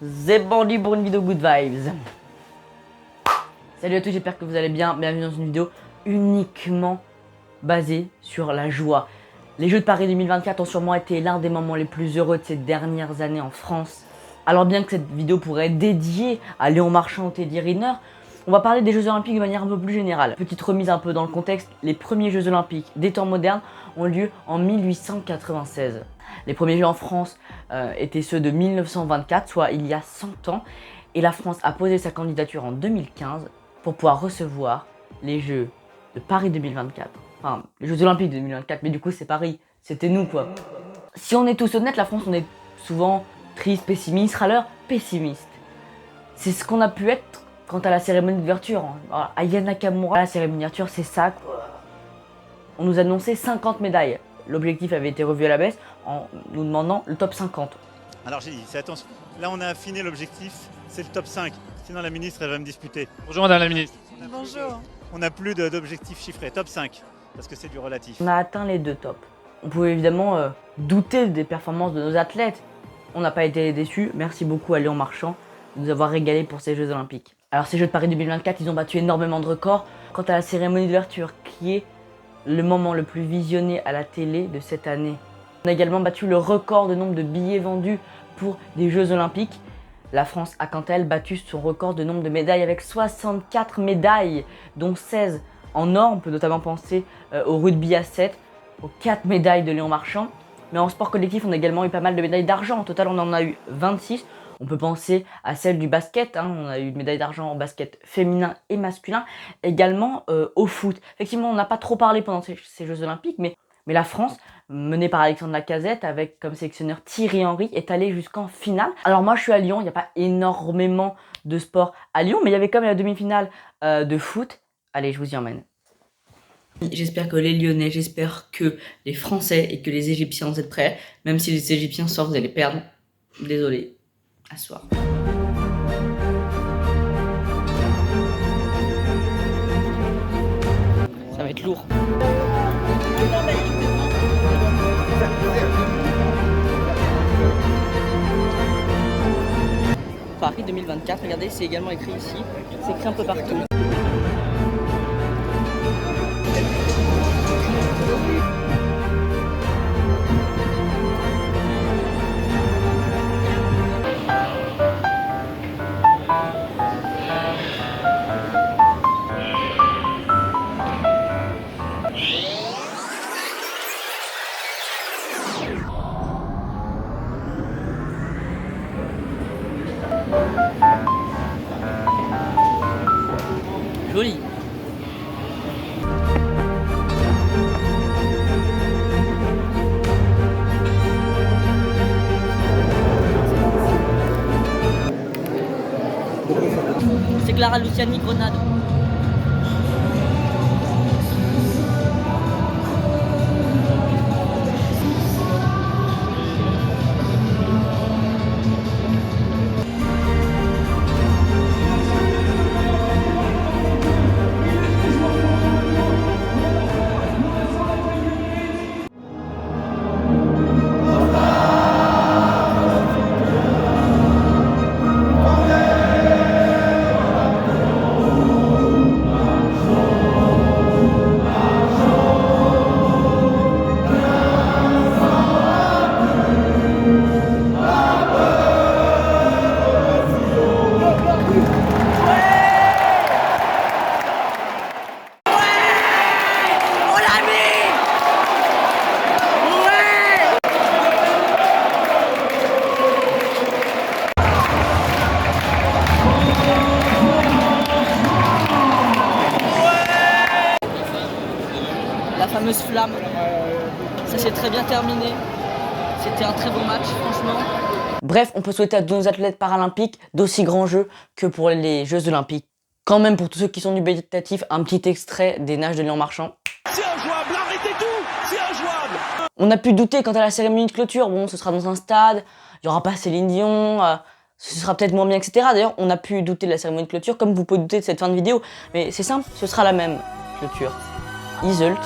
c'est Bandit pour une vidéo Good Vibes. Salut à tous, j'espère que vous allez bien. Bienvenue dans une vidéo uniquement basée sur la joie. Les Jeux de Paris 2024 ont sûrement été l'un des moments les plus heureux de ces dernières années en France. Alors bien que cette vidéo pourrait être dédiée à Léon Marchand ou Teddy Riner, on va parler des Jeux Olympiques de manière un peu plus générale. Petite remise un peu dans le contexte, les premiers Jeux Olympiques des temps modernes ont lieu en 1896. Les premiers Jeux en France étaient ceux de 1924, soit il y a 100 ans. Et la France a posé sa candidature en 2015 pour pouvoir recevoir les Jeux de Paris 2024. Enfin, les Jeux Olympiques de 2024, mais du coup c'est Paris, c'était nous quoi. Si on est tous honnêtes, la France on est souvent triste, pessimiste, râleur, pessimiste. C'est ce qu'on a pu être quant à la cérémonie d'ouverture. Aya Nakamura, la cérémonie d'ouverture, c'est ça. On nous annonçait 50 médailles. L'objectif avait été revu à la baisse en nous demandant le top 50. Alors j'ai dit, c'est attention, là on a affiné l'objectif, c'est le top 5. Sinon la ministre elle va me disputer. Bonjour Madame la Ministre. Bonjour. On n'a plus d'objectifs chiffrés, top 5, parce que c'est du relatif. On a atteint les deux tops. On pouvait évidemment douter des performances de nos athlètes. On n'a pas été déçus. Merci beaucoup à Léon Marchand de nous avoir régalé pour ces Jeux Olympiques. Alors ces Jeux de Paris 2024, ils ont battu énormément de records. Quant à la cérémonie d'ouverture, qui est le moment le plus visionné à la télé de cette année. On a également battu le record de nombre de billets vendus pour des Jeux Olympiques. La France a quant à elle battu son record de nombre de médailles avec 64 médailles, dont 16 en or. On peut notamment penser au rugby à 7, aux 4 médailles de Léon Marchand. Mais en sport collectif, on a également eu pas mal de médailles d'argent. En total, on en a eu 26. On peut penser à celle du basket, on a eu une médaille d'argent en basket féminin et masculin, également au foot. Effectivement, on n'a pas trop parlé pendant ces Jeux Olympiques, mais la France, menée par Alexandre Lacazette, avec comme sélectionneur Thierry Henry, est allée jusqu'en finale. Alors moi, je suis à Lyon, il n'y a pas énormément de sport à Lyon, mais il y avait quand même la demi-finale de foot. Allez, je vous y emmène. J'espère que les Lyonnais, j'espère que les Français et que les Égyptiens vont être prêts. Même si les Égyptiens sortent, vous allez perdre. Désolé. À soir. Ça va être lourd. Paris 2024, regardez, c'est également écrit ici. C'est écrit un peu partout. Joli. C'est Clara Luciani Grenade. La fameuse flamme, ça s'est très bien terminé. C'était un très bon match, franchement. Bref, on peut souhaiter à tous nos athlètes paralympiques d'aussi grands jeux que pour les Jeux Olympiques. Quand même, pour tous ceux qui sont dubitatifs, un petit extrait des nages de Léon Marchand. C'est injouable, arrêtez tout, c'est injouable. On a pu douter quant à la cérémonie de clôture. Bon, ce sera dans un stade, il n'y aura pas Céline Dion, ce sera peut-être moins bien, etc. D'ailleurs, on a pu douter de la cérémonie de clôture, comme vous pouvez douter de cette fin de vidéo. Mais c'est simple, ce sera la même clôture. Iseult.